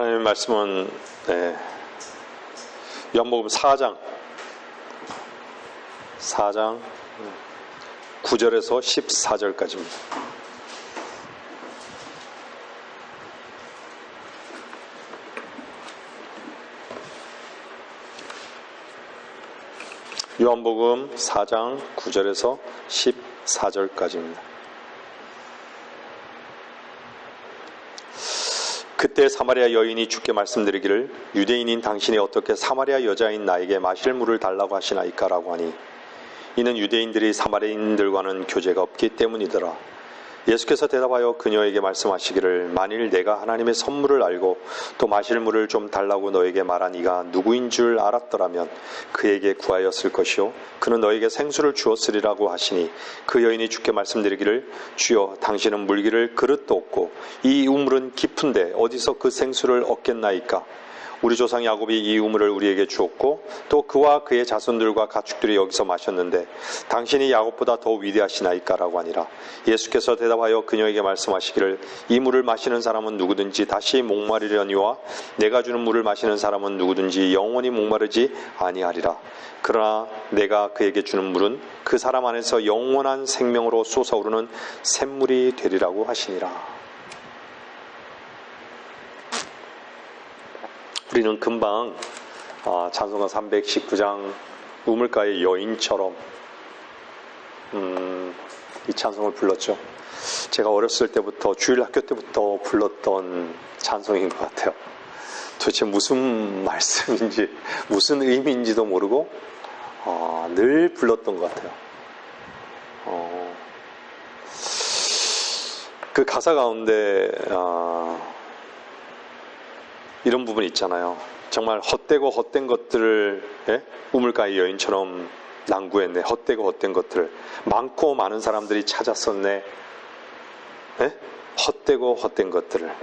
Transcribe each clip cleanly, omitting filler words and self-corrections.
하나님의 말씀은 요한복음 4장 9절에서 14절까지입니다. 요한복음 4장 9절에서 14절까지입니다. 그때 사마리아 여인이 주께 말씀드리기를 유대인인 당신이 어떻게 사마리아 여자인 나에게 마실 물을 달라고 하시나이까 라고 하니 이는 유대인들이 사마리아인들과는 교제가 없기 때문이더라. 예수께서 대답하여 그녀에게 말씀하시기를 만일 내가 하나님의 선물을 알고 또 마실 물을 좀 달라고 너에게 말한 이가 누구인 줄 알았더라면 그에게 구하였을 것이요 그는 너에게 생수를 주었으리라고 하시니 그 여인이 주께 말씀드리기를 주여 당신은 물기를 그릇도 없고 이 우물은 깊은데 어디서 그 생수를 얻겠나이까. 우리 조상 야곱이 이 우물을 우리에게 주었고 또 그와 그의 자손들과 가축들이 여기서 마셨는데 당신이 야곱보다 더 위대하시나이까라고 하니라. 예수께서 대답하여 그녀에게 말씀하시기를 이 물을 마시는 사람은 누구든지 다시 목마르려니와 내가 주는 물을 마시는 사람은 누구든지 영원히 목마르지 아니하리라. 그러나 내가 그에게 주는 물은 그 사람 안에서 영원한 생명으로 솟아오르는 샘물이 되리라고 하시니라. 우리는 금방 찬송가 319장 우물가의 여인처럼 이 찬송을 불렀죠. 제가 어렸을 때부터 주일 학교 때부터 불렀던 찬송인 것 같아요. 도대체 무슨 말씀인지 무슨 의미인지도 모르고 늘 불렀던 것 같아요. 그 가사 가운데 이런 부분이 있잖아요. 정말 헛되고 헛된 것들을 우물가의 여인처럼 난구했네. 헛되고 헛된 것들을 많고 많은 사람들이 찾았었네. 헛되고 헛된 것들을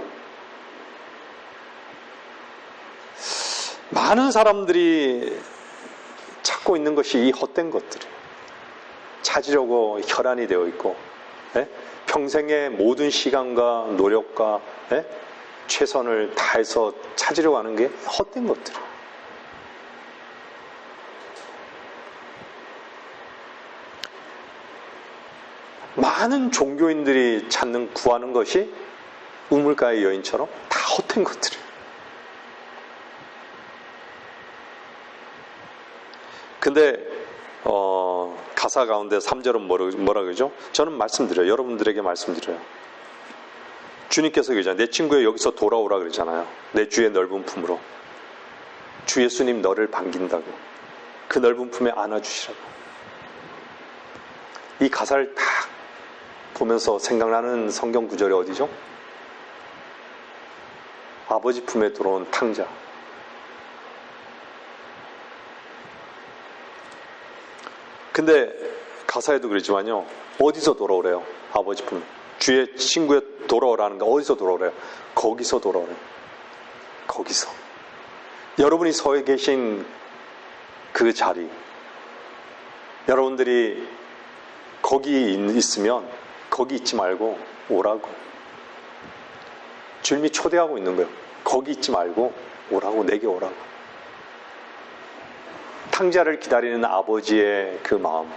많은 사람들이 찾고 있는 것이 이 헛된 것들이에요. 찾으려고 혈안이 되어 있고 평생의 모든 시간과 노력과 최선을 다해서 찾으려고 하는 게 헛된 것들이에요. 많은 종교인들이 찾는 구하는 것이 우물가의 여인처럼 다 헛된 것들이에요. 근데 가사 가운데 3절은 뭐라 그러죠? 저는 말씀드려요. 여러분들에게 말씀드려요. 주님께서 그러잖아요. 내 친구야 여기서 돌아오라 그러잖아요. 내 주의 넓은 품으로. 주 예수님 너를 반긴다고. 그 넓은 품에 안아주시라고. 이 가사를 딱 보면서 생각나는 성경 구절이 어디죠? 아버지 품에 들어온 탕자. 근데 가사에도 그러지만요. 어디서 돌아오래요? 아버지 품에. 주의 친구에 돌아오라는 거 어디서 돌아오래요? 거기서 돌아오래요. 거기서. 여러분이 서 계신 그 자리. 여러분들이 거기 있으면 거기 있지 말고 오라고. 주님이 초대하고 있는 거예요. 거기 있지 말고 오라고. 내게 오라고. 탕자를 기다리는 아버지의 그 마음.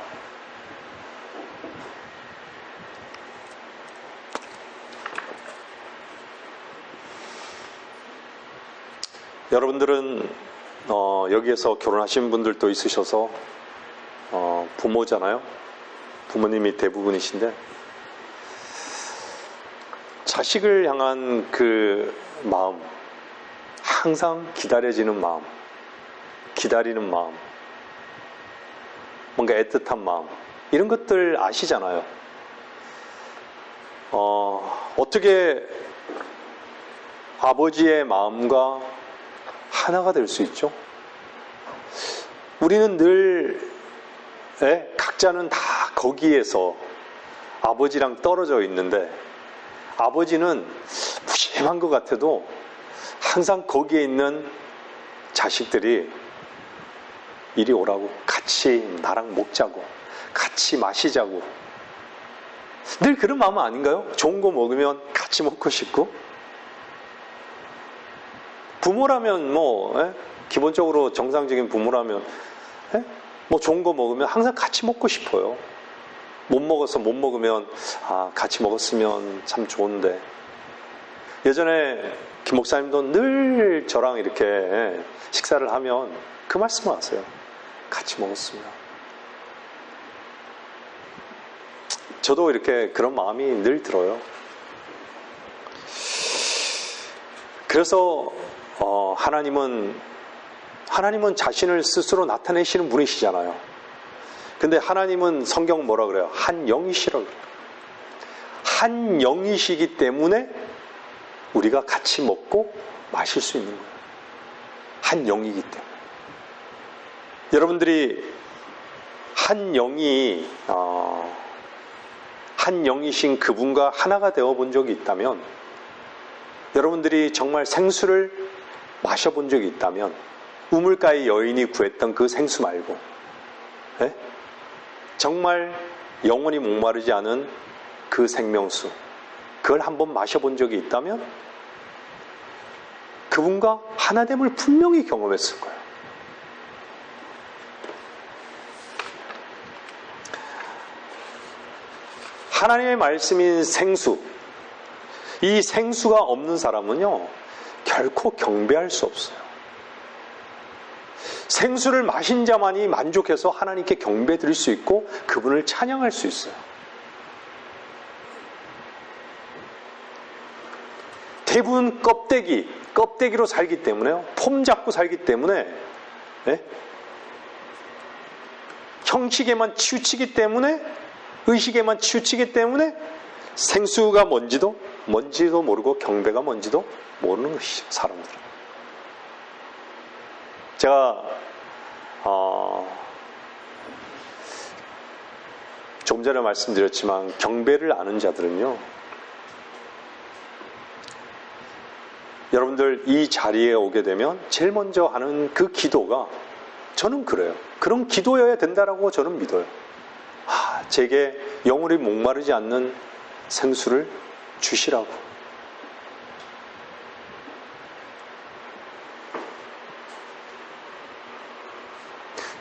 여러분들은 여기에서 결혼하신 분들도 있으셔서 부모잖아요. 부모님이 대부분이신데 자식을 향한 그 마음, 항상 기다려지는 마음, 기다리는 마음, 뭔가 애틋한 마음, 이런 것들 아시잖아요. 어떻게 아버지의 마음과 하나가 될 수 있죠? 우리는 늘 각자는 다 거기에서 아버지랑 떨어져 있는데 아버지는 무심한 것 같아도 항상 거기에 있는 자식들이 이리 오라고, 같이 나랑 먹자고, 같이 마시자고, 늘 그런 마음 아닌가요? 좋은 거 먹으면 같이 먹고 싶고 부모라면 기본적으로 정상적인 부모라면 뭐 좋은 거 먹으면 항상 같이 먹고 싶어요. 못 먹으면 같이 먹었으면 참 좋은데. 예전에 김 목사님도 늘 저랑 이렇게 식사를 하면 그 말씀을 하세요. 같이 먹었으면. 저도 이렇게 그런 마음이 늘 들어요. 그래서 하나님은 자신을 스스로 나타내시는 분이시잖아요. 근데 하나님은 성경 뭐라 그래요? 한 영이시라고 그래요. 한 영이시기 때문에 우리가 같이 먹고 마실 수 있는 거예요. 한 영이기 때문에. 여러분들이 한 영이신 그분과 하나가 되어 본 적이 있다면, 여러분들이 정말 생수를 마셔본 적이 있다면, 우물가의 여인이 구했던 그 생수 말고 정말 영원히 목마르지 않은 그 생명수, 그걸 한번 마셔본 적이 있다면 그분과 하나됨을 분명히 경험했을 거예요. 하나님의 말씀인 생수, 이 생수가 없는 사람은요 결코 경배할 수 없어요. 생수를 마신 자만이 만족해서 하나님께 경배 드릴 수 있고 그분을 찬양할 수 있어요. 대부분 껍데기로 살기 때문에요. 폼 잡고 살기 때문에 형식에만 치우치기 때문에, 의식에만 치우치기 때문에 생수가 뭔지도 모르고 경배가 뭔지도 모르는 것이죠, 사람들은. 제가 조금 전에 말씀드렸지만 경배를 아는 자들은요, 여러분들 이 자리에 오게 되면 제일 먼저 하는 그 기도가, 저는 그래요. 그런 기도여야 된다라고 저는 믿어요. 제게 영원히 목마르지 않는 생수를 주시라고.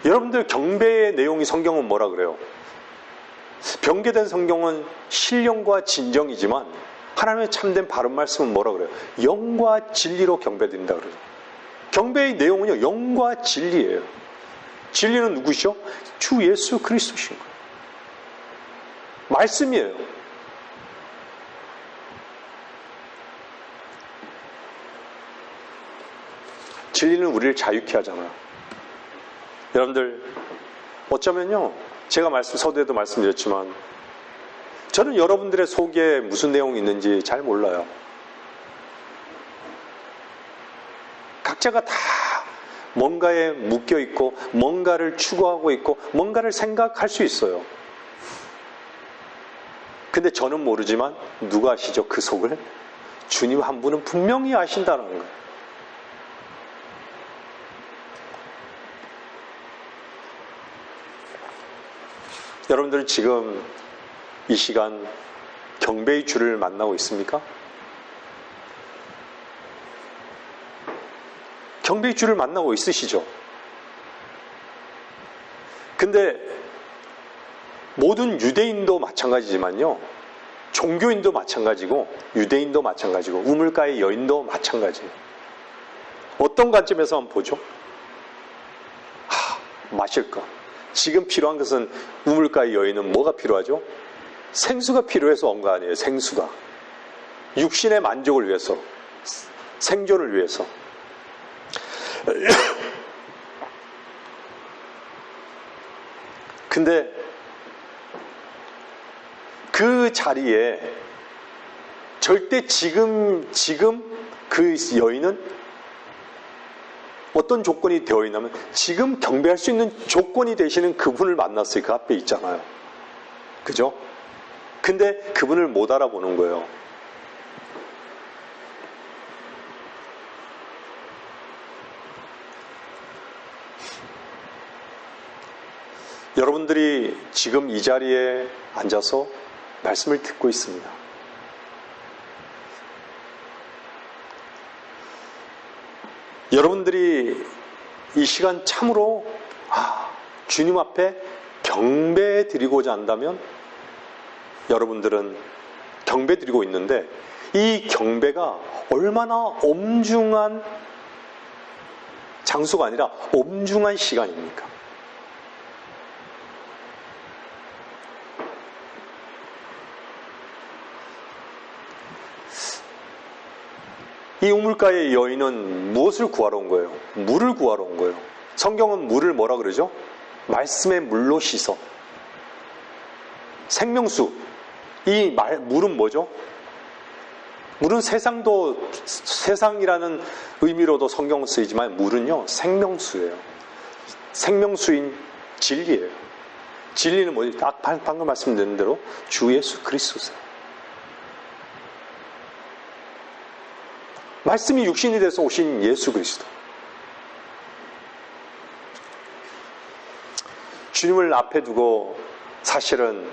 여러분들 경배의 내용이 성경은 뭐라 그래요? 변개된 성경은 신령과 진정이지만 하나님의 참된 바른 말씀은 뭐라 그래요? 영과 진리로 경배드린다 그래요. 경배의 내용은요, 영과 진리예요. 진리는 누구시죠? 주 예수 그리스도신 거예요. 말씀이에요. 진리는 우리를 자유케 하잖아요. 여러분들 어쩌면요, 제가 서두에도 말씀드렸지만 저는 여러분들의 속에 무슨 내용이 있는지 잘 몰라요. 각자가 다 뭔가에 묶여 있고 뭔가를 추구하고 있고 뭔가를 생각할 수 있어요. 근데 저는 모르지만 누가 아시죠? 그 속을? 주님 한 분은 분명히 아신다는 거예요. 여러분들은 지금 이 시간 경배의 주를 만나고 있습니까? 경배의 주를 만나고 있으시죠? 근데 모든 유대인도 마찬가지지만요, 종교인도 마찬가지고 유대인도 마찬가지고 우물가의 여인도 마찬가지예요. 어떤 관점에서 한번 보죠? 마실 거. 지금 필요한 것은, 우물가의 여인은 뭐가 필요하죠? 생수가 필요해서 온 거 아니에요. 생수가. 육신의 만족을 위해서, 생존을 위해서. 근데 그 자리에 절대 지금 그 여인은 어떤 조건이 되어 있냐면, 지금 경배할 수 있는 조건이 되시는 그분을 만났어요. 그 앞에 있잖아요. 그죠? 근데 그분을 못 알아보는 거예요. 여러분들이 지금 이 자리에 앉아서 말씀을 듣고 있습니다. 여러분들이 이 시간 참으로 주님 앞에 경배 드리고자 한다면 여러분들은 경배 드리고 있는데 이 경배가 얼마나 엄중한 장소가 아니라 엄중한 시간입니까? 이 우물가의 여인은 무엇을 구하러 온 거예요? 물을 구하러 온 거예요. 성경은 물을 뭐라 그러죠? 말씀의 물로 씻어. 생명수. 이 물은 뭐죠? 물은 세상이라는 의미로도 성경은 쓰이지만 물은요, 생명수예요. 생명수인 진리예요. 진리는 뭐지? 방금 말씀드린 대로 주 예수 그리스도세요. 말씀이 육신이 돼서 오신 예수 그리스도. 주님을 앞에 두고 사실은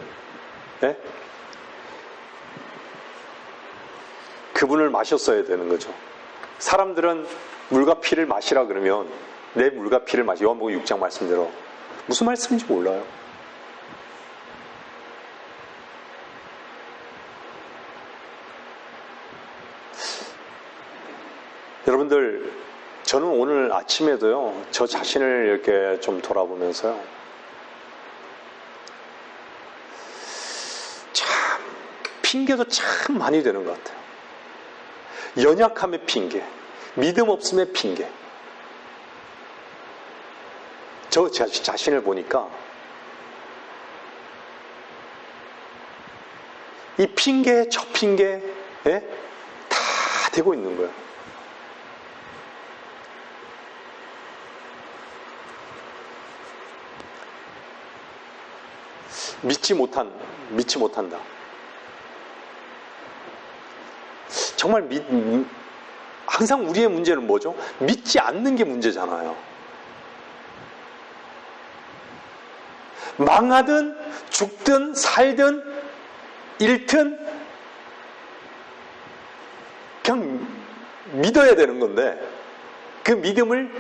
그분을 마셨어야 되는 거죠. 사람들은 물과 피를 마시라 그러면 내 물과 피를 마시. 요한복음 6장 말씀대로 무슨 말씀인지 몰라요. 여러분들, 저는 오늘 아침에도요, 저 자신을 이렇게 좀 돌아보면서요, 참, 핑계도 참 많이 되는 것 같아요. 연약함의 핑계, 믿음 없음의 핑계. 저 자신을 보니까 이 핑계, 저 핑계에 다 대고 있는 거예요. 믿지 못한다. 정말 항상 우리의 문제는 뭐죠? 믿지 않는 게 문제잖아요. 망하든 죽든 살든 잃든 그냥 믿어야 되는 건데 그 믿음을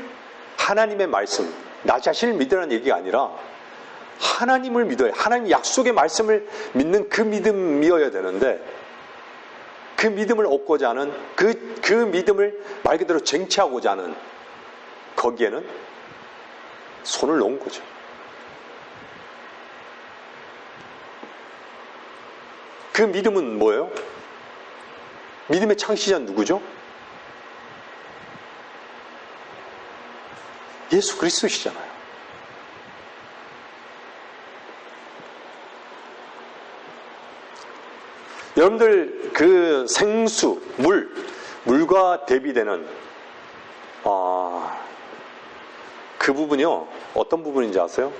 하나님의 말씀, 나 자신을 믿으라는 얘기가 아니라 하나님을 믿어야, 하나님 약속의 말씀을 믿는 그 믿음이어야 되는데 그 믿음을 얻고자 하는 그 믿음을 말 그대로 쟁취하고자 하는 거기에는 손을 놓은 거죠. 그 믿음은 뭐예요? 믿음의 창시자는 누구죠? 예수 그리스도시잖아요. 여러분들 그 생수, 물과 대비되는 그 부분이요, 어떤 부분인지 아세요?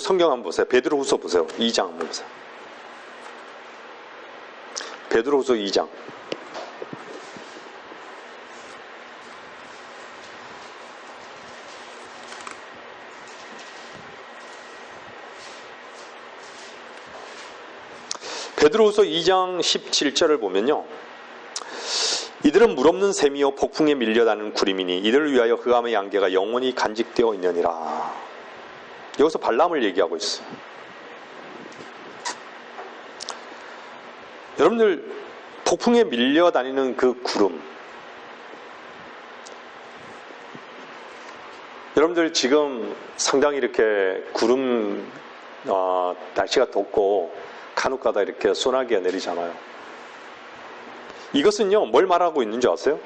성경 한번 보세요. 베드로후서 보세요. 2장 한번 보세요. 베드로후서 2장. 베드로후서 2장 17절을 보면요, 이들은 물 없는 샘이요 폭풍에 밀려다니는 구름이니 이들을 위하여 흑암의 안개가 영원히 간직되어 있느니라. 여기서 발람을 얘기하고 있어요. 여러분들, 폭풍에 밀려다니는 그 구름, 여러분들 지금 상당히 이렇게 구름, 날씨가 덥고 간혹가다 이렇게 소나기가 내리잖아요. 이것은요, 뭘 말하고 있는지 아세요?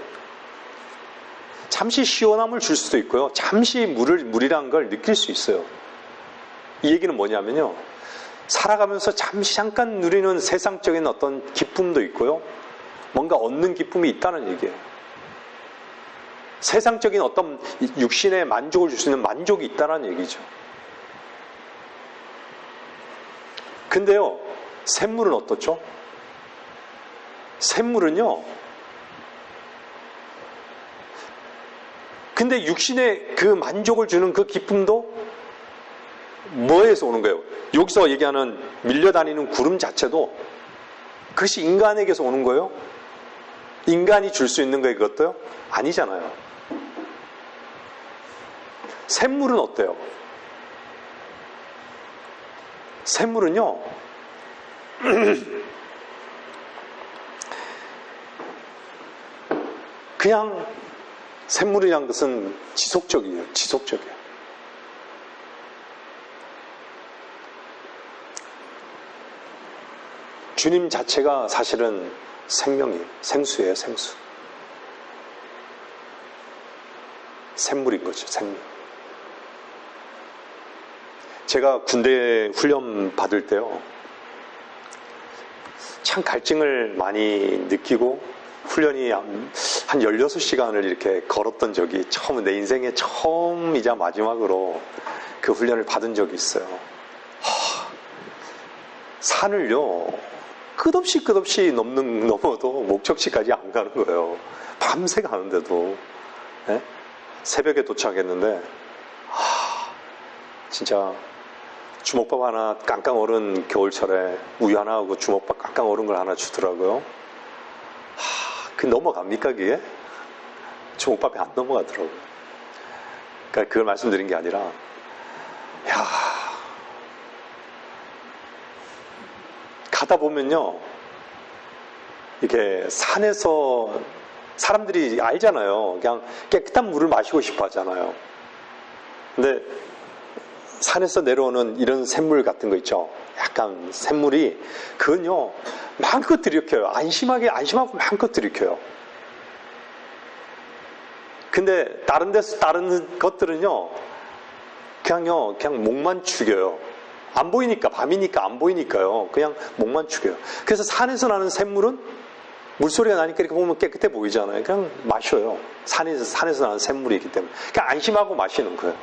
잠시 시원함을 줄 수도 있고요, 잠시 물이란 걸 느낄 수 있어요. 이 얘기는 뭐냐면요, 살아가면서 잠깐 누리는 세상적인 어떤 기쁨도 있고요, 뭔가 얻는 기쁨이 있다는 얘기예요. 세상적인 어떤 육신의 만족을 줄 수 있는 만족이 있다는 얘기죠. 근데요, 샘물은 어떻죠? 샘물은요, 근데 육신의 그 만족을 주는 그 기쁨도 뭐에서 오는 거예요? 여기서 얘기하는 밀려다니는 구름 자체도 그것이 인간에게서 오는 거예요? 인간이 줄 수 있는 거예요, 그것도요? 아니잖아요. 샘물은 어때요? 샘물은요, 그냥 샘물이란 것은 지속적이에요. 지속적이에요. 주님 자체가 사실은 생명이에요. 생수예요, 생수. 샘물인 거죠, 샘물. 제가 군대 훈련 받을 때요, 참 갈증을 많이 느끼고 훈련이 한 16시간을 이렇게 걸었던 적이 처음, 내 인생에 처음이자 마지막으로 그 훈련을 받은 적이 있어요. 산을요, 끝없이 넘어도 목적지까지 안 가는 거예요. 밤새 가는데도. 네? 새벽에 도착했는데, 진짜 주먹밥 하나 깡깡 얼은 겨울철에 우유 하나 하고 주먹밥 깡깡 얼은 걸 하나 주더라고요. 그 넘어갑니까, 그게? 주먹밥이 안 넘어가더라고요. 그러니까 그걸 말씀드린 게 아니라, 가다 보면요, 이렇게 산에서 사람들이 알잖아요. 그냥 깨끗한 물을 마시고 싶어 하잖아요. 근데 산에서 내려오는 이런 샘물 같은 거 있죠. 약간 샘물이, 그건요, 마음껏 들이켜요. 안심하고 마음껏 들이켜요. 근데 다른 것들은요, 그냥 목만 죽여요. 안 보이니까, 밤이니까 안 보이니까요. 그냥 목만 죽여요. 그래서 산에서 나는 샘물은 물소리가 나니까 이렇게 보면 깨끗해 보이잖아요. 그냥 마셔요. 산에서 나는 샘물이 있기 때문에. 그냥 안심하고 마시는 거예요.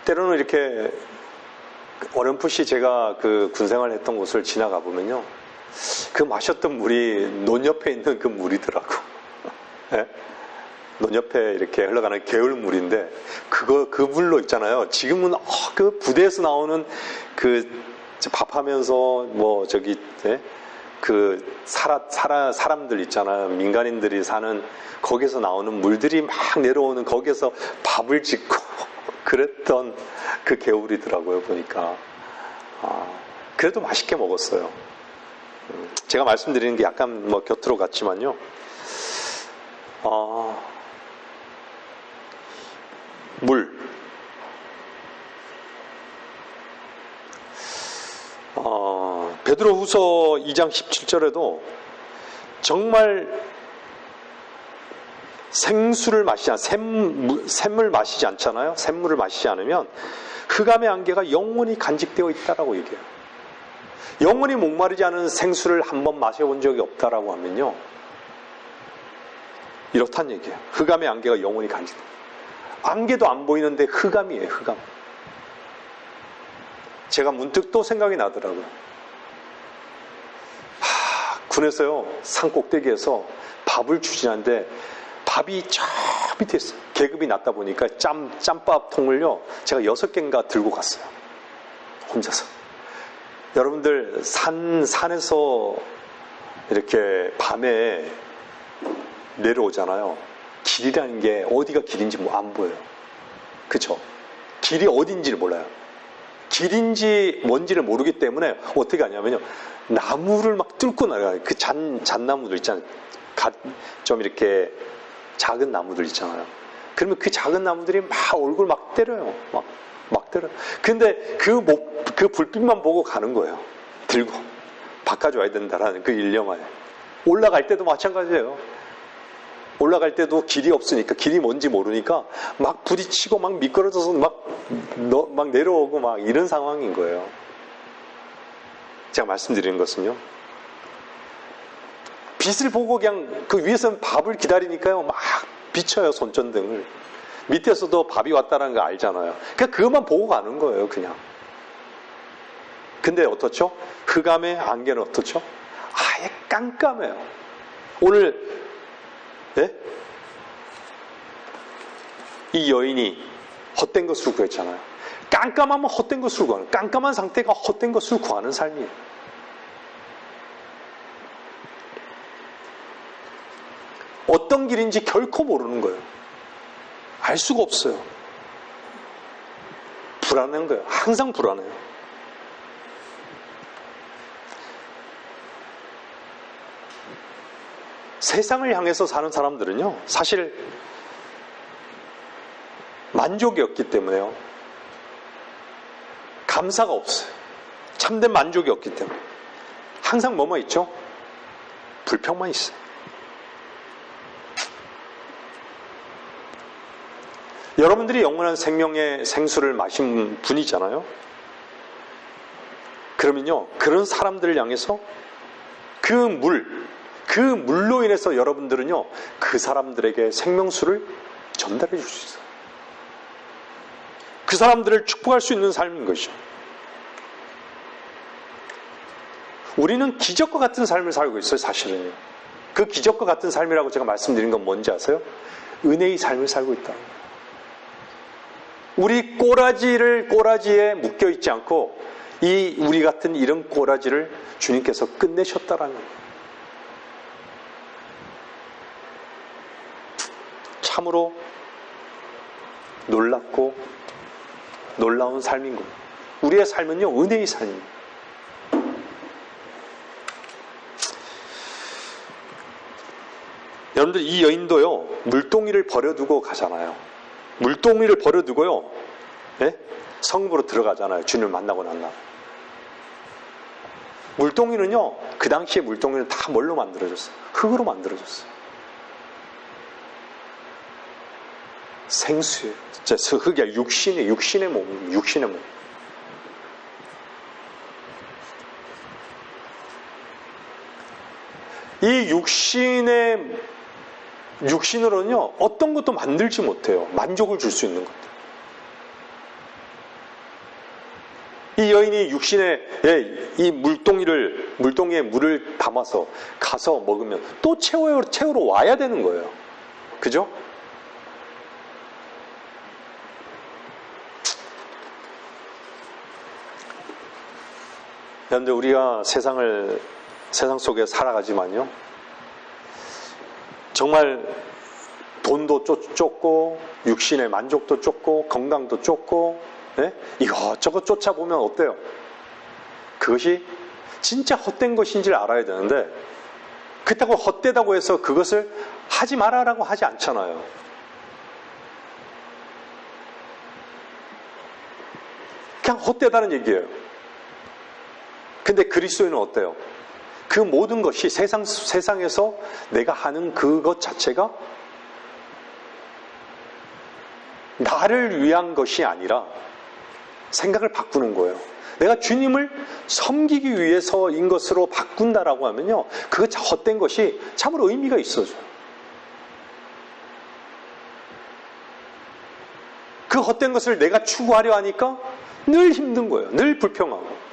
때로는 이렇게 어렴풋이 제가 그 군생활 했던 곳을 지나가 보면요, 그 마셨던 물이 논 옆에 있는 그 물이더라고. 네? 논 옆에 이렇게 흘러가는 개울물인데, 그 물로 있잖아요. 지금은 그 부대에서 나오는 그 밥하면서 네? 그 사람들 있잖아요. 민간인들이 사는 거기서 나오는 물들이 막 내려오는, 거기에서 밥을 짓고 그랬던 그 개울이더라고요, 보니까. 그래도 맛있게 먹었어요. 제가 말씀드리는 게 약간 곁으로 갔지만요. 물. 베드로후서 2장 17절에도 정말 생수를 마시지 샘물 마시지 않잖아요. 샘물을 마시지 않으면 흑암의 안개가 영원히 간직되어 있다라고 얘기해요. 영원히 목마르지 않은 생수를 한번 마셔본 적이 없다라고 하면요, 이렇단 얘기예요. 흑암의 안개가 영원히 간직돼요. 안개도 안 보이는데 흑암이에요, 흑암. 제가 문득 또 생각이 나더라고요. 군에서요, 산 꼭대기에서 밥을 주시는데 밥이 저 밑에 있어요. 계급이 낮다 보니까 짬밥통을요, 제가 6개인가 들고 갔어요. 혼자서. 여러분들 산에서 이렇게 밤에 내려오잖아요. 길이라는 게 어디가 길인지 안 보여요. 그쵸? 길이 어딘지를 몰라요. 길인지 뭔지를 모르기 때문에 어떻게 하냐면요, 나무를 막 뚫고 나가요. 그 잣나무들 있잖아요. 좀 이렇게 작은 나무들 있잖아요. 그러면 그 작은 나무들이 막 얼굴 막 때려요. 막 때려요. 근데 그 불빛만 보고 가는 거예요. 들고. 바꿔줘야 된다라는 그 일념하에. 올라갈 때도 마찬가지예요. 올라갈 때도 길이 없으니까, 길이 뭔지 모르니까 막 부딪히고 막 미끄러져서 막 내려오고 막 이런 상황인 거예요. 제가 말씀드리는 것은요, 빛을 보고 그냥 그 위에서는 밥을 기다리니까요, 막 비춰요, 손전등을. 밑에서도 밥이 왔다는 거 알잖아요. 그러니까 그것만 보고 가는 거예요, 그냥. 근데 어떻죠? 흑암의 안개는 어떻죠? 아예 깜깜해요. 오늘 네? 이 여인이 헛된 것으로 구했잖아요. 깜깜하면 헛된 것을 구하는, 깜깜한 상태가 헛된 것을 구하는 삶이에요. 어떤 길인지 결코 모르는 거예요. 알 수가 없어요. 불안한 거예요. 항상 불안해요. 세상을 향해서 사는 사람들은요, 사실 만족이 없기 때문에요. 감사가 없어요. 참된 만족이 없기 때문에. 항상 뭐만 있죠? 불평만 있어요. 여러분들이 영원한 생명의 생수를 마신 분이잖아요. 그러면요, 그런 사람들을 향해서 그 물로 인해서 여러분들은요, 그 사람들에게 생명수를 전달해 줄 수 있어요. 그 사람들을 축복할 수 있는 삶인 것이죠. 우리는 기적과 같은 삶을 살고 있어요, 사실은요. 그 기적과 같은 삶이라고 제가 말씀드린 건 뭔지 아세요? 은혜의 삶을 살고 있다. 우리 꼬라지에 묶여 있지 않고 우리 같은 이런 꼬라지를 주님께서 끝내셨다라는 거예요. 참으로 놀랍고 놀라운 삶인 거예요. 우리의 삶은요, 은혜의 삶입니다. 여러분들, 이 여인도요, 물동이를 버려두고 가잖아요. 물동이를 버려두고요, 예? 성읍으로 들어가잖아요. 주님을 만나고 난 다음에. 물동이는요, 그 당시에 물동이는 다 뭘로 만들어졌어요? 흙으로 만들어졌어요. 생수예요. 진짜 흙이 아니라 육신의 몸입니다. 육신의 몸. 이 육신으로는요, 어떤 것도 만들지 못해요. 만족을 줄 수 있는 것들. 이 여인이 이 물동이에 물을 담아서 가서 먹으면 또 채우러 와야 되는 거예요. 그죠? 그런데 우리가 세상 속에 살아가지만요, 정말 돈도 쫓고 육신의 만족도 쫓고 건강도 쫓고, 예? 이것저것 쫓아보면 어때요? 그것이 진짜 헛된 것인지를 알아야 되는데, 그렇다고 헛되다고 해서 그것을 하지 마라라고 하지 않잖아요. 그냥 헛되다는 얘기예요. 근데 그리스도인은 어때요? 그 모든 것이 세상에서 내가 하는 그것 자체가 나를 위한 것이 아니라 생각을 바꾸는 거예요. 내가 주님을 섬기기 위해서인 것으로 바꾼다라고 하면요, 그거 헛된 것이 참으로 의미가 있어져요. 그 헛된 것을 내가 추구하려 하니까 늘 힘든 거예요. 늘 불평하고.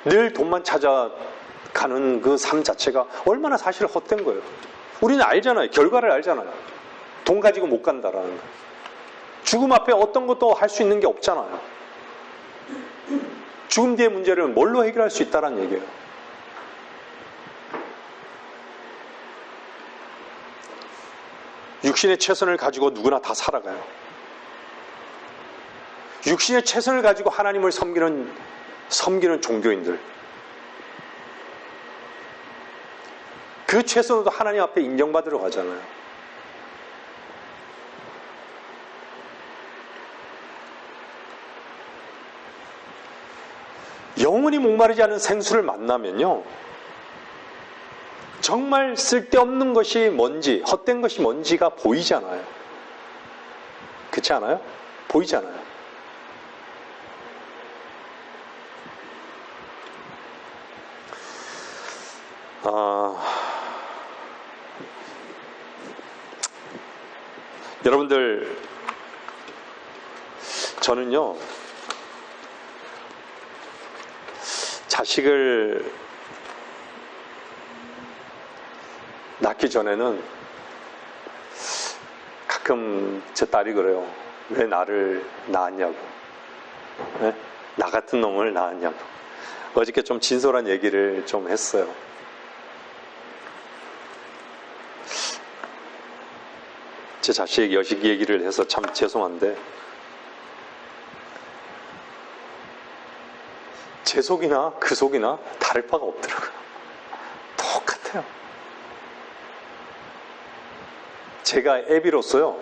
늘 돈만 찾아가는 그 삶 자체가 얼마나 사실 헛된 거예요. 우리는 알잖아요. 결과를 알잖아요. 돈 가지고 못 간다라는 거. 죽음 앞에 어떤 것도 할 수 있는 게 없잖아요. 죽음 뒤의 문제를 뭘로 해결할 수 있다는 얘기예요. 육신의 최선을 가지고 누구나 다 살아가요. 육신의 최선을 가지고 하나님을 섬기는 종교인들, 그 최선으로도 하나님 앞에 인정받으러 가잖아요. 영원히 목마르지 않은 생수를 만나면요, 정말 쓸데없는 것이 뭔지, 헛된 것이 뭔지가 보이잖아요. 그렇지 않아요? 보이잖아요. 여러분들, 저는요, 자식을 낳기 전에는 가끔 제 딸이 그래요. 왜 나를 낳았냐고. 네? 나 같은 놈을 낳았냐고. 어저께 좀 진솔한 얘기를 좀 했어요. 제 자식 여식 얘기를 해서 참 죄송한데 제 속이나 그 속이나 다를 바가 없더라고요. 똑같아요. 제가 애비로서요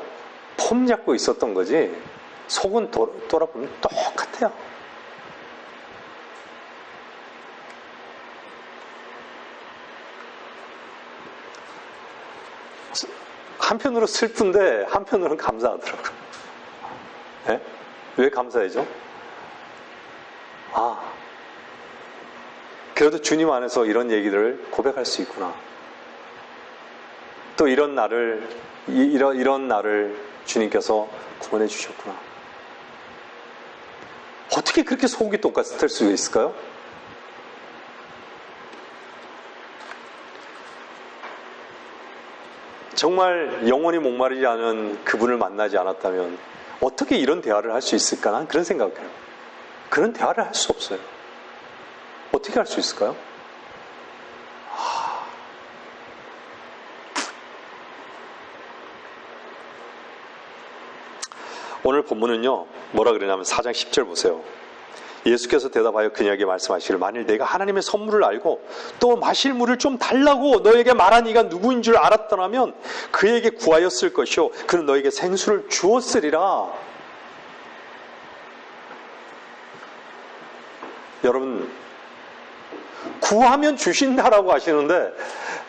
폼 잡고 있었던 거지 속은 돌아보면 똑같아요. 한편으로 슬픈데 한편으로는 감사하더라고요. 네? 왜 감사해죠? 그래도 주님 안에서 이런 얘기를 고백할 수 있구나. 또 이런 나를 주님께서 구원해 주셨구나. 어떻게 그렇게 속이 똑같을 수 있을까요? 정말 영원히 목마르지 않은 그분을 만나지 않았다면 어떻게 이런 대화를 할 수 있을까? 난 그런 생각해요. 그런 대화를 할 수 없어요. 어떻게 할 수 있을까요? 오늘 본문은요, 뭐라 그러냐면 4장 10절 보세요. 예수께서 대답하여 그녀에게 말씀하시기를 만일 내가 하나님의 선물을 알고 또 마실 물을 좀 달라고 너에게 말한 이가 누구인 줄 알았더라면 그에게 구하였을 것이요 그는 너에게 생수를 주었으리라. 여러분 구하면 주신다라고 하시는데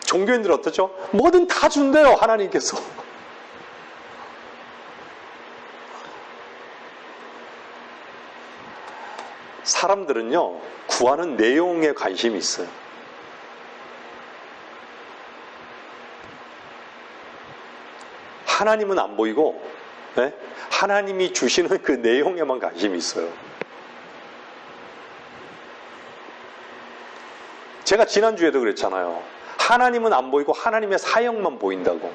종교인들 어떻죠? 뭐든 다 준대요 하나님께서. 사람들은요 구하는 내용에 관심이 있어요. 하나님은 안 보이고 네? 하나님이 주시는 그 내용에만 관심이 있어요. 제가 지난주에도 그랬잖아요. 하나님은 안 보이고 하나님의 사역만 보인다고.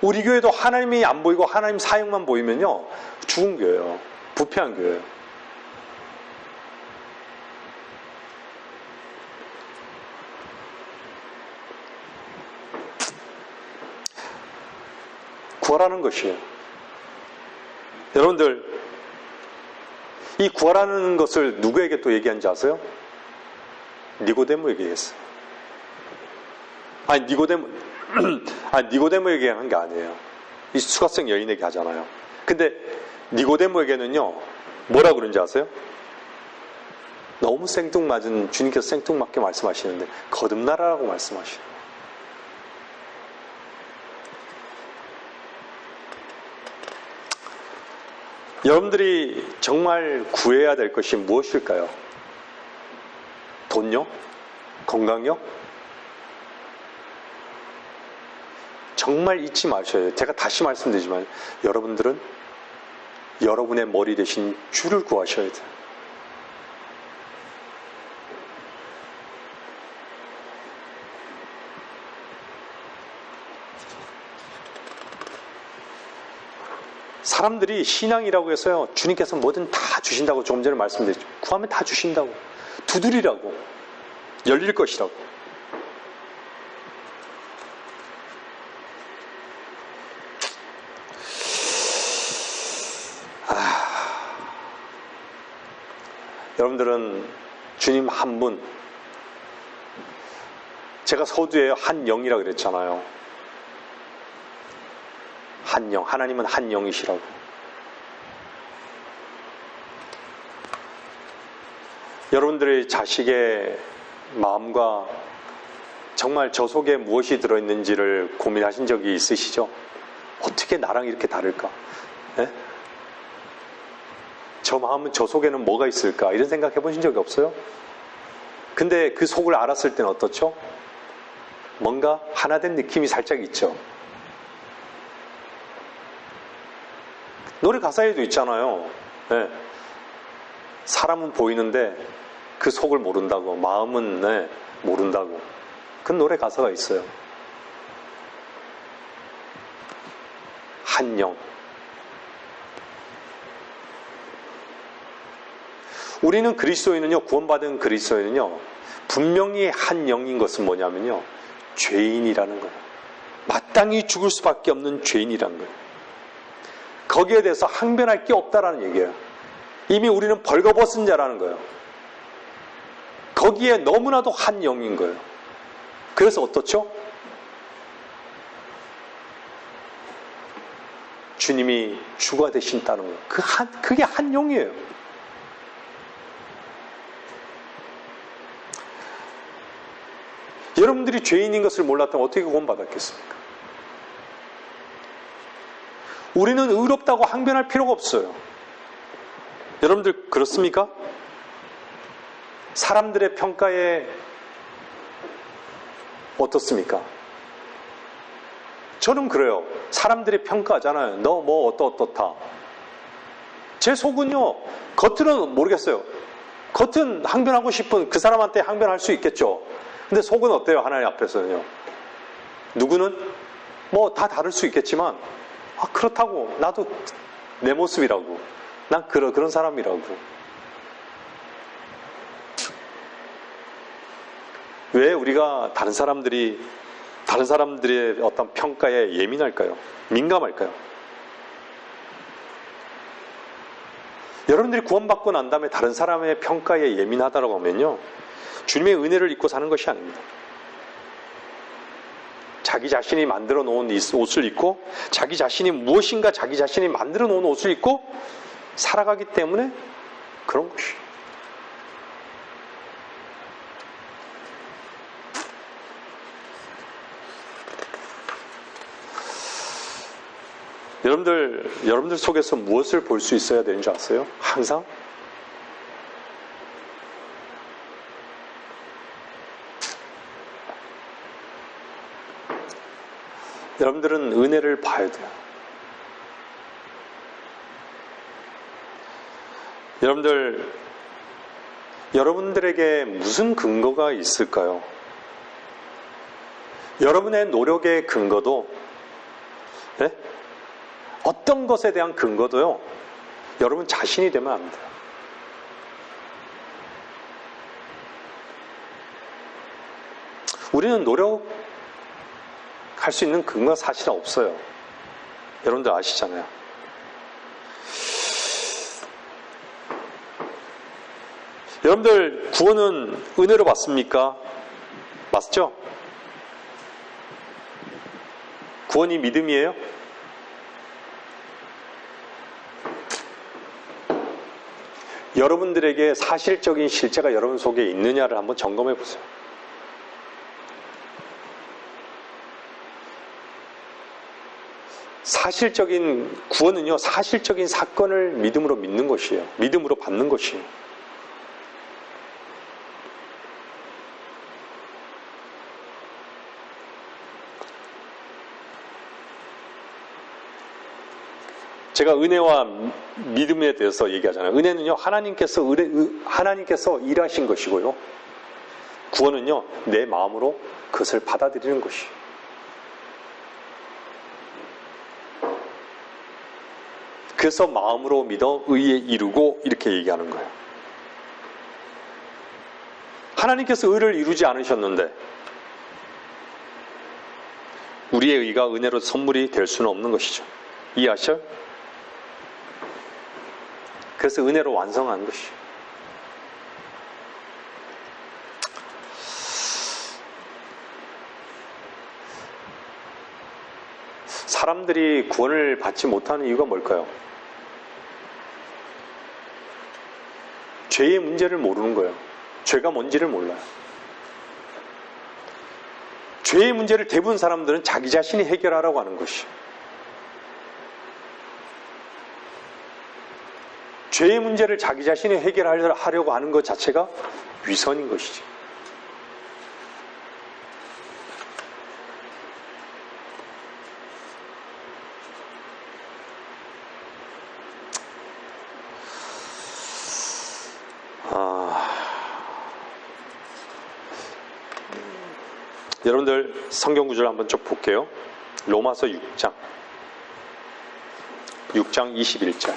우리 교회도 하나님이 안 보이고 하나님 사역만 보이면요 죽은 교회예요. 부패한 교회예요. 구하라는 것이에요. 여러분들 이 구하라는 것을 누구에게 또 얘기한지 아세요? 니고데모에게 얘기했어요. 니고데모에게 한 게 아니에요. 이 수가성 여인에게 하잖아요. 근데 니고데모에게는요 뭐라 그런지 아세요? 너무 생뚱맞은 주님께서 생뚱맞게 말씀하시는데 거듭나라라고 말씀하시네요. 여러분들이 정말 구해야 될 것이 무엇일까요? 돈요? 건강요? 정말 잊지 마셔야 해요. 제가 다시 말씀드리지만 여러분들은 여러분의 머리 대신 주를 구하셔야 돼요. 사람들이 신앙이라고 해서요 주님께서 뭐든 다 주신다고 조금 전에 말씀드렸죠. 구하면 다 주신다고. 두드리라고. 열릴 것이라고. 여러분들은 주님 한 분, 제가 서두에 한 영이라고 그랬잖아요. 한 영, 하나님은 한 영이시라고. 여러분들의 자식의 마음과 정말 저 속에 무엇이 들어있는지를 고민하신 적이 있으시죠? 어떻게 나랑 이렇게 다를까? 네? 저 마음은 저 속에는 뭐가 있을까? 이런 생각 해보신 적이 없어요? 근데 그 속을 알았을 때는 어떻죠? 뭔가 하나 된 느낌이 살짝 있죠? 노래 가사에도 있잖아요. 네. 사람은 보이는데 그 속을 모른다고. 마음은 네, 모른다고. 그 노래 가사가 있어요. 한 영. 우리는 그리스도인은요, 구원받은 그리스도인은요, 분명히 한 영인 것은 뭐냐면요, 죄인이라는 거예요. 마땅히 죽을 수밖에 없는 죄인이라는 거예요. 거기에 대해서 항변할 게 없다라는 얘기예요. 이미 우리는 벌거벗은 자라는 거예요. 거기에 너무나도 한 영인 거예요. 그래서 어떻죠? 주님이 주가 되신다는 거예요. 그게 한 영이에요. 여러분들이 죄인인 것을 몰랐다면 어떻게 구원받았겠습니까? 우리는 의롭다고 항변할 필요가 없어요. 여러분들 그렇습니까? 사람들의 평가에 어떻습니까? 저는 그래요. 사람들이 평가하잖아요. 너 뭐 어떻다. 제 속은요, 겉으로는 모르겠어요. 겉은 항변하고 싶은 그 사람한테 항변할 수 있겠죠. 근데 속은 어때요? 하나님 앞에서는요. 누구는 뭐 다 다를 수 있겠지만, 그렇다고 나도 내 모습이라고, 난 그런 사람이라고. 왜 우리가 다른 사람들의 어떤 평가에 예민할까요? 민감할까요? 여러분들이 구원받고 난 다음에 다른 사람의 평가에 예민하다고 하면요, 주님의 은혜를 입고 사는 것이 아닙니다. 자기 자신이 만들어 놓은 옷을 입고, 자기 자신이 무엇인가 자기 자신이 만들어 놓은 옷을 입고 살아가기 때문에 그런 것이에요. 여러분들 속에서 무엇을 볼 수 있어야 되는 줄 아세요? 항상? 여러분들은 은혜를 봐야 돼요. 여러분들에게 무슨 근거가 있을까요? 여러분의 노력의 근거도, 네? 어떤 것에 대한 근거도요, 여러분 자신이 되면 안 돼요. 우리는 노력할 수 있는 근거가 사실은 없어요. 여러분들 아시잖아요. 여러분들 구원은 은혜로 받습니까? 맞죠? 구원이 믿음이에요? 여러분들에게 사실적인 실제가 여러분 속에 있느냐를 한번 점검해 보세요. 사실적인 구원은요, 사실적인 사건을 믿음으로 믿는 것이에요. 믿음으로 받는 것이에요. 제가 은혜와 믿음에 대해서 얘기하잖아요. 은혜는요, 하나님께서 일하신 것이고요. 구원은요, 내 마음으로 그것을 받아들이는 것이에요. 그래서 마음으로 믿어 의에 이루고 이렇게 얘기하는 거예요. 하나님께서 의를 이루지 않으셨는데 우리의 의가 은혜로 선물이 될 수는 없는 것이죠. 이해하셔요? 그래서 은혜로 완성한 것이에요. 사람들이 구원을 받지 못하는 이유가 뭘까요? 죄의 문제를 모르는 거예요. 죄가 뭔지를 몰라요. 죄의 문제를 대부분 사람들은 자기 자신이 해결하라고 하는 것이에요. 죄의 문제를 자기 자신이 해결하려고 하는 것 자체가 위선인 것이지. 여러분들 성경 구절 한번 쭉 볼게요. 로마서 6장. 6장 21절.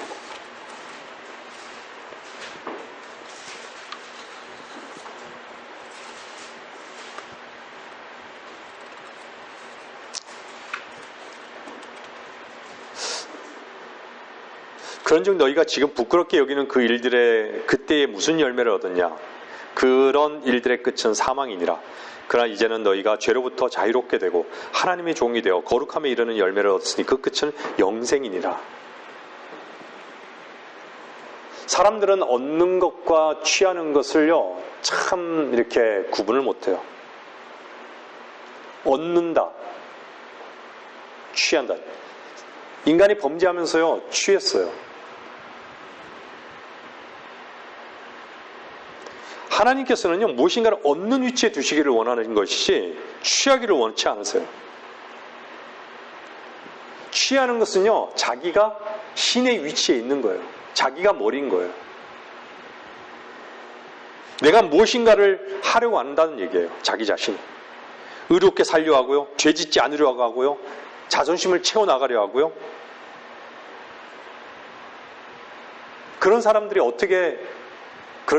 그런즉 너희가 지금 부끄럽게 여기는 그 일들의 그때에 무슨 열매를 얻었냐? 그런 일들의 끝은 사망이니라. 그러나 이제는 너희가 죄로부터 자유롭게 되고 하나님의 종이 되어 거룩함에 이르는 열매를 얻었으니 그 끝은 영생이니라. 사람들은 얻는 것과 취하는 것을요, 참 이렇게 구분을 못해요. 얻는다, 취한다. 인간이 범죄하면서요, 취했어요. 하나님께서는요, 무엇인가를 얻는 위치에 두시기를 원하는 것이지 취하기를 원치 않으세요. 취하는 것은요, 자기가 신의 위치에 있는 거예요. 자기가 머리인 거예요. 내가 무엇인가를 하려고 한다는 얘기예요. 자기 자신이. 의롭게 살려 하고요. 죄 짓지 않으려고 하고요. 자존심을 채워나가려 하고요. 그런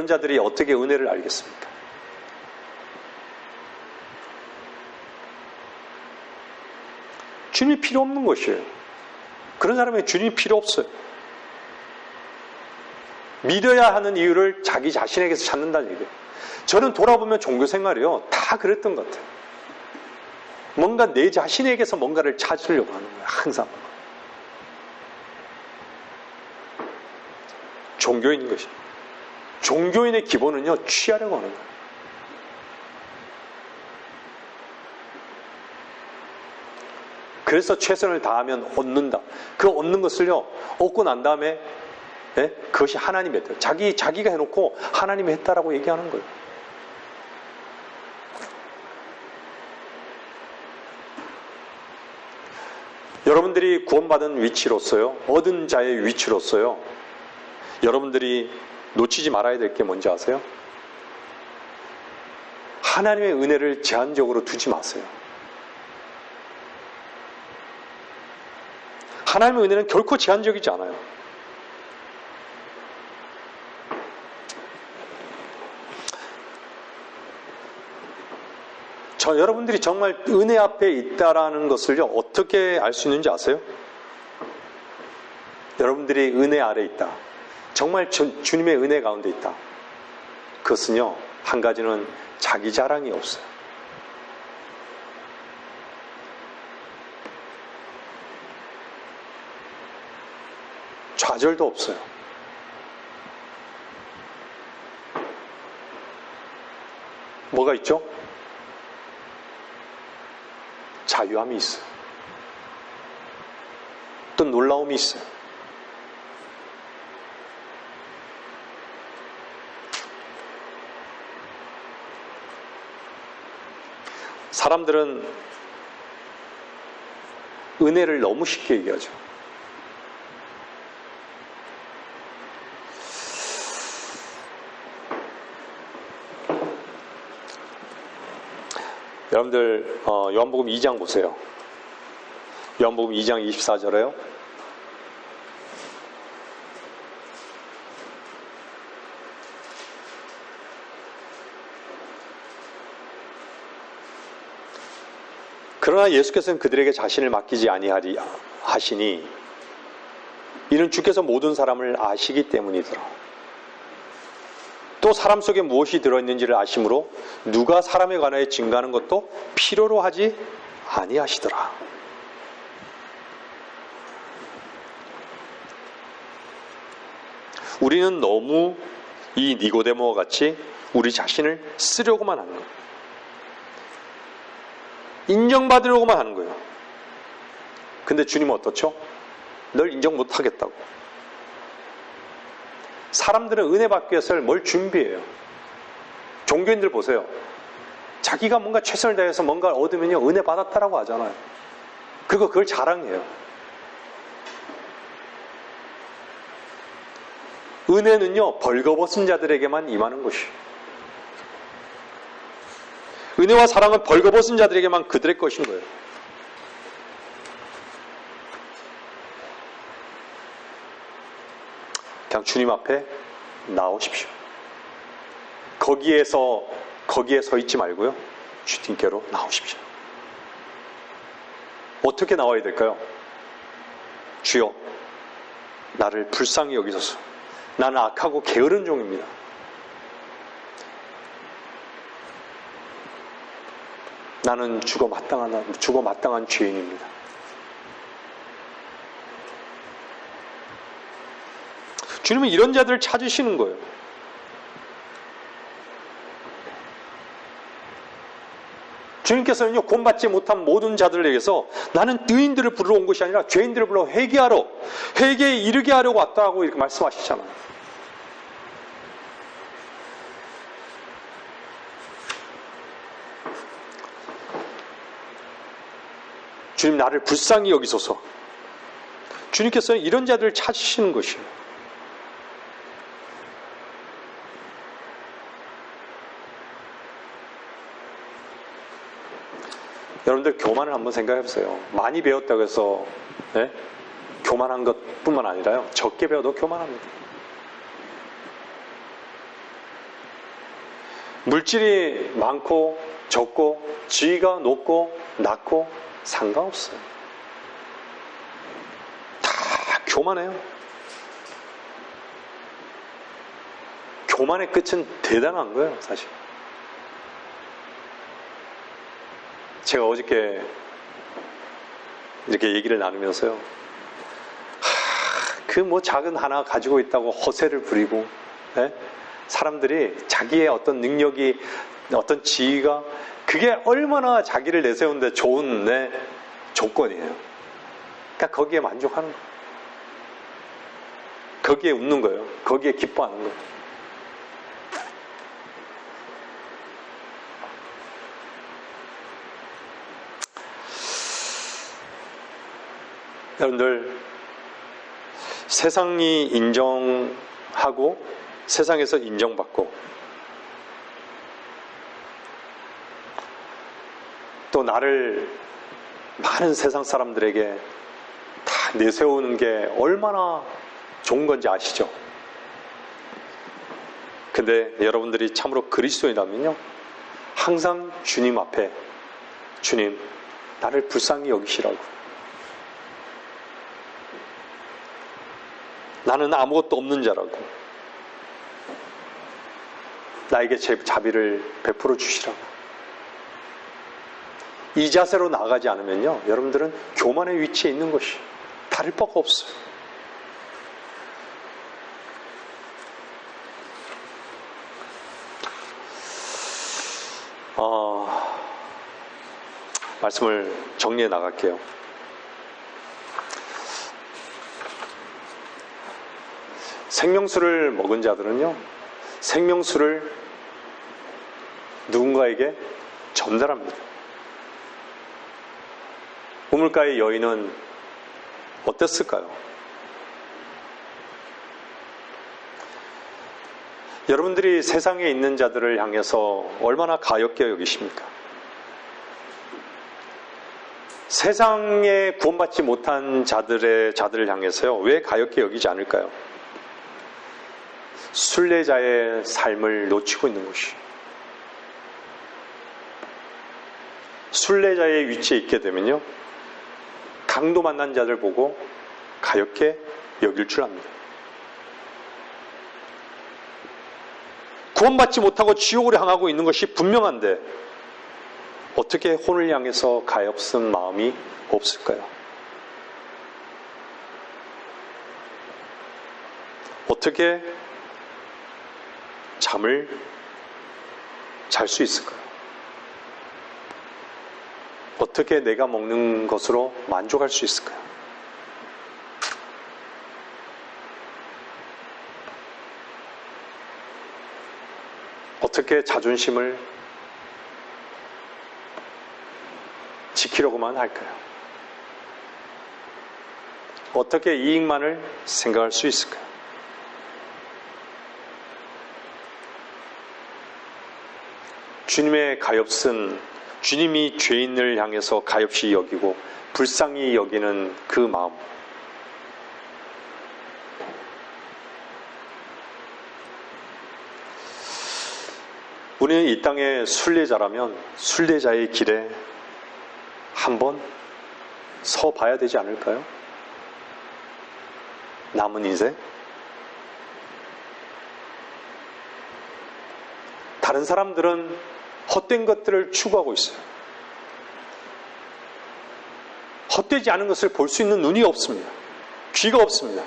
자들이 어떻게 은혜를 알겠습니까? 주님이 필요 없는 것이에요. 그런 사람에게 주님이 필요 없어요. 믿어야 하는 이유를 자기 자신에게서 찾는다는 얘기예요. 저는 돌아보면 종교 생활이요, 다 그랬던 것 같아요. 뭔가 내 자신에게서 뭔가를 찾으려고 하는 거예요. 항상. 종교인인 것이. 종교인의 기본은요, 취하려고 하는 거예요. 그래서 최선을 다하면 얻는다. 그 얻는 것을요, 얻고 난 다음에, 그것이 하나님이 했다. 자기가 해놓고 하나님이 했다라고 얘기하는 거예요. 여러분들이 구원받은 위치로서요, 얻은 자의 위치로서요, 여러분들이 놓치지 말아야 될 게 뭔지 아세요? 하나님의 은혜를 제한적으로 두지 마세요. 하나님의 은혜는 결코 제한적이지 않아요. 여러분들이 정말 은혜 앞에 있다라는 것을요, 어떻게 알 수 있는지 아세요? 여러분들이 은혜 아래 있다. 정말 주님의 은혜 가운데 있다. 그것은요, 한 가지는 자기 자랑이 없어요. 좌절도 없어요. 뭐가 있죠? 자유함이 있어요. 또 놀라움이 있어요. 사람들은 은혜를 너무 쉽게 얘기하죠. 여러분들 요한복음 2장 보세요. 요한복음 2장 24절에요. 그러나 예수께서는 그들에게 자신을 맡기지 아니하리 하시니 이는 주께서 모든 사람을 아시기 때문이더라. 또 사람 속에 무엇이 들어있는지를 아심으로 누가 사람에 관하여 증거하는 것도 필요로 하지 아니하시더라. 우리는 너무 이 니고데모와 같이 우리 자신을 쓰려고만 하는 거예요. 인정받으려고만 하는 거예요. 근데 주님은 어떻죠? 널 인정 못하겠다고. 사람들은 은혜 받기 위해서 뭘 준비해요? 종교인들 보세요. 자기가 뭔가 최선을 다해서 뭔가를 얻으면요, 은혜 받았다라고 하잖아요. 그리고 그걸 자랑해요. 은혜는요, 벌거벗은 자들에게만 임하는 것이에요. 은혜와 사랑은 벌거벗은 자들에게만 그들의 것인 거예요. 그냥 주님 앞에 나오십시오. 거기에 서 있지 말고요. 주님께로 나오십시오. 어떻게 나와야 될까요? 주여, 나를 불쌍히 여기소서. 나는 악하고 게으른 종입니다. 나는 죽어 마땅한 죄인입니다. 주님은 이런 자들을 찾으시는 거예요. 주님께서는요, 구원받지 못한 모든 자들에게서 나는 의인들을 부르러 온 것이 아니라 죄인들을 불러 회개에 이르게 하려고 왔다고 이렇게 말씀하시잖아요. 주님, 나를 불쌍히 여기소서. 주님께서는 이런 자들을 찾으시는 것이에요. 여러분들 교만을 한번 생각해 보세요. 많이 배웠다고 해서 교만한 것뿐만 아니라요, 적게 배워도 교만합니다. 물질이 많고 적고 지위가 높고 낮고 상관없어요. 다 교만해요. 교만의 끝은 대단한 거예요, 사실. 제가 어저께 이렇게 얘기를 나누면서요, 그 작은 하나 가지고 있다고 허세를 부리고, 사람들이 자기의 어떤 능력이, 어떤 지위가, 그게 얼마나 자기를 내세우는데 좋은 조건이에요. 그러니까 거기에 만족하는 거예요. 거기에 웃는 거예요. 거기에 기뻐하는 거예요. 여러분들, 세상이 인정하고 세상에서 인정받고 또 나를 많은 세상 사람들에게 다 내세우는 게 얼마나 좋은 건지 아시죠? 근데 여러분들이 참으로 그리스도인이라면요, 항상 주님 앞에, 주님, 나를 불쌍히 여기시라고. 나는 아무것도 없는 자라고. 나에게 제 자비를 베풀어 주시라고. 이 자세로 나가지 않으면요, 여러분들은 교만의 위치에 있는 것이 다를 바가 없어요. 말씀을 정리해 나갈게요. 생명수를 먹은 자들은요, 생명수를 누군가에게 전달합니다. 우물가의 여인은 어땠을까요? 여러분들이 세상에 있는 자들을 향해서 얼마나 가엾게 여기십니까? 세상에 구원받지 못한 자들을 향해서요, 왜 가엾게 여기지 않을까요? 순례자의 삶을 놓치고 있는 것이. 순례자의 위치에 있게 되면요, 강도 만난 자들 보고 가엾게 여길 줄 압니다. 구원받지 못하고 지옥으로 향하고 있는 것이 분명한데 어떻게 혼을 향해서 가엾은 마음이 없을까요? 어떻게 잠을 잘 수 있을까요? 어떻게 내가 먹는 것으로 만족할 수 있을까요? 어떻게 자존심을 지키려고만 할까요? 어떻게 이익만을 생각할 수 있을까요? 주님의 가엾은, 주님이 죄인을 향해서 가엾이 여기고 불쌍히 여기는 그 마음, 우리는 이 땅의 순례자라면 순례자의 길에 한번 서 봐야 되지 않을까요? 남은 인생? 다른 사람들은 헛된 것들을 추구하고 있어요. 헛되지 않은 것을 볼 수 있는 눈이 없습니다. 귀가 없습니다.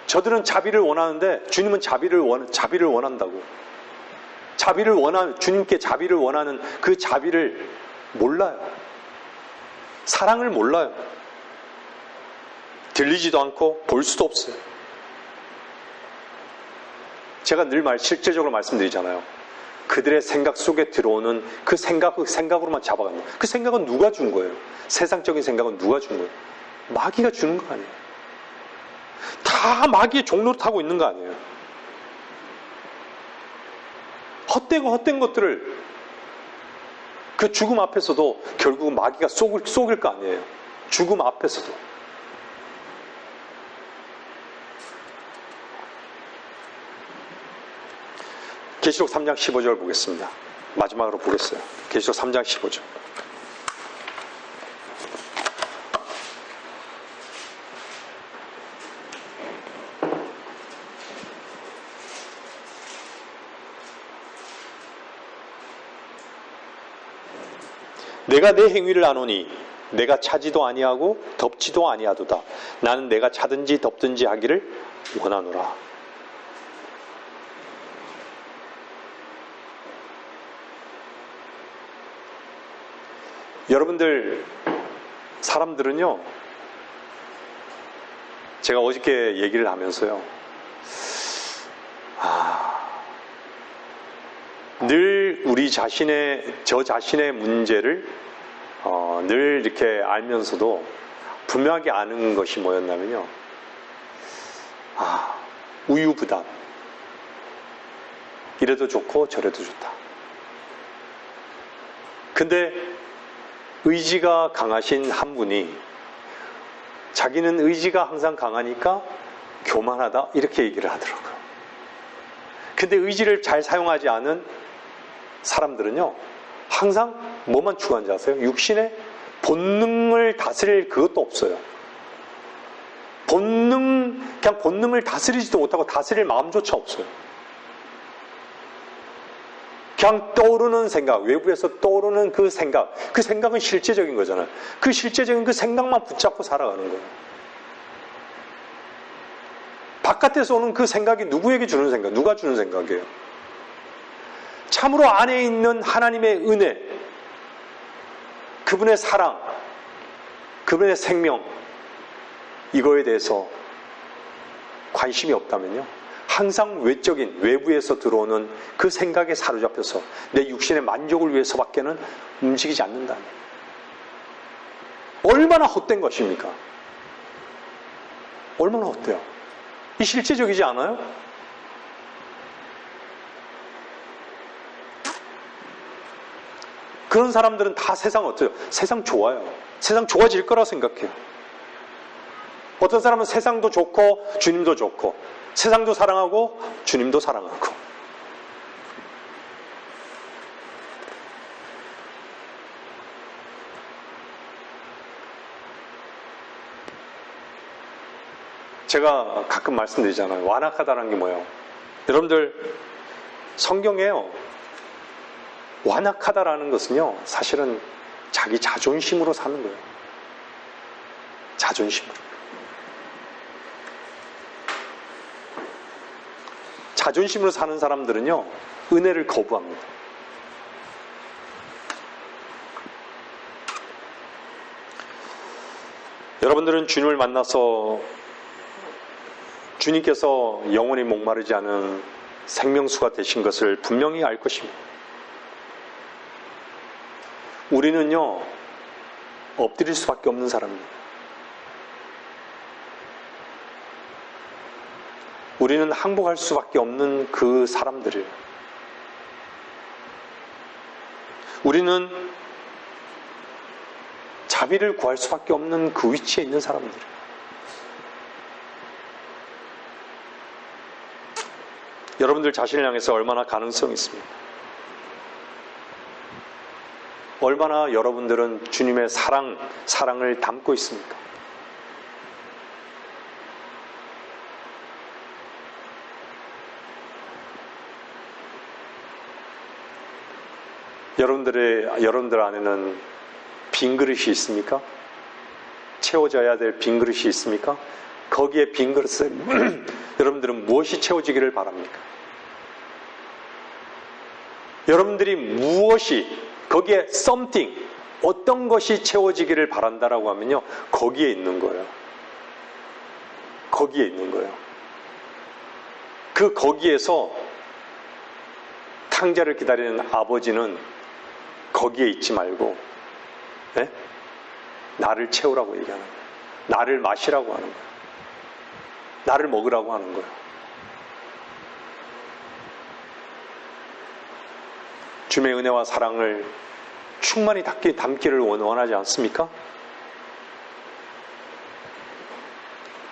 저들은 자비를 원하는데 주님은 자비를 원한다고. 주님께 자비를 원하는 그 자비를 몰라요. 사랑을 몰라요. 들리지도 않고 볼 수도 없어요. 제가 늘 실제적으로 말씀드리잖아요. 그들의 생각 속에 들어오는 그 생각으로만 잡아간다. 그 생각은 누가 준 거예요? 세상적인 생각은 누가 준 거예요? 마귀가 주는 거 아니에요? 다 마귀의 종로를 타고 있는 거 아니에요? 헛된 것들을 그 죽음 앞에서도 결국은 마귀가 속일 거 아니에요? 죽음 앞에서도. 계시록 3장 15절 보겠습니다. 마지막으로 보겠어요. 계시록 3장 15절. 내가 내 행위를 아노니 내가 차지도 아니하고 덮지도 아니하도다. 나는 내가 차든지 덮든지 하기를 원하노라. 여러분들, 사람들은요, 제가 어저께 얘기를 하면서요, 늘 저 자신의 문제를 늘 이렇게 알면서도 분명하게 아는 것이 뭐였냐면요, 우유부단. 이래도 좋고 저래도 좋다. 근데 의지가 강하신 한 분이 자기는 의지가 항상 강하니까 교만하다 이렇게 얘기를 하더라고요. 근데 의지를 잘 사용하지 않은 사람들은요, 항상 뭐만 추구하는지 아세요? 육신의 본능을 다스릴 그것도 없어요. 그냥 본능을 다스리지도 못하고 다스릴 마음조차 없어요. 그냥 떠오르는 생각, 외부에서 떠오르는 그 생각은 실제적인 거잖아요. 그 실제적인 그 생각만 붙잡고 살아가는 거예요. 바깥에서 오는 그 생각이 누구에게 주는 생각? 누가 주는 생각이에요? 참으로 안에 있는 하나님의 은혜, 그분의 사랑, 그분의 생명, 이거에 대해서 관심이 없다면요, 항상 외적인, 외부에서 들어오는 그 생각에 사로잡혀서 내 육신의 만족을 위해서밖에는 움직이지 않는다. 얼마나 헛된 것입니까? 얼마나 헛돼요? 이 실제적이지 않아요? 그런 사람들은 다 세상 어때요? 세상 좋아요. 세상 좋아질 거라 생각해요. 어떤 사람은 세상도 좋고 주님도 좋고, 세상도 사랑하고 주님도 사랑하고. 제가 가끔 말씀드리잖아요. 완악하다는 게 뭐예요? 여러분들, 성경에요, 완악하다라는 것은요, 사실은 자기 자존심으로 사는 거예요. 자존심으로. 자존심으로 사는 사람들은요, 은혜를 거부합니다. 여러분들은 주님을 만나서 주님께서 영원히 목마르지 않은 생명수가 되신 것을 분명히 알 것입니다. 우리는요, 엎드릴 수밖에 없는 사람입니다. 우리는 항복할 수밖에 없는 그 사람들이에요. 우리는 자비를 구할 수밖에 없는 그 위치에 있는 사람들이에요. 여러분들 자신을 향해서 얼마나 가능성이 있습니까? 얼마나 여러분들은 주님의 사랑을 담고 있습니까? 여러분들 안에는 빈 그릇이 있습니까? 채워져야 될 빈 그릇이 있습니까? 거기에 빈 그릇을 여러분들은 무엇이 채워지기를 바랍니까? 여러분들이 거기에 something, 어떤 것이 채워지기를 바란다라고 하면요, 거기에 있는 거예요. 거기에 있는 거예요. 거기에서 탕자를 기다리는 아버지는 거기에 있지 말고, 네? 나를 채우라고 얘기하는 거예요. 나를 마시라고 하는 거예요. 나를 먹으라고 하는 거예요. 주님의 은혜와 사랑을 충만히 담기를 원하지 않습니까?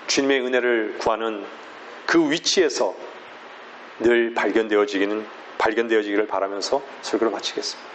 주님의 은혜를 구하는 그 위치에서 늘 발견되어지기를 바라면서 설교를 마치겠습니다.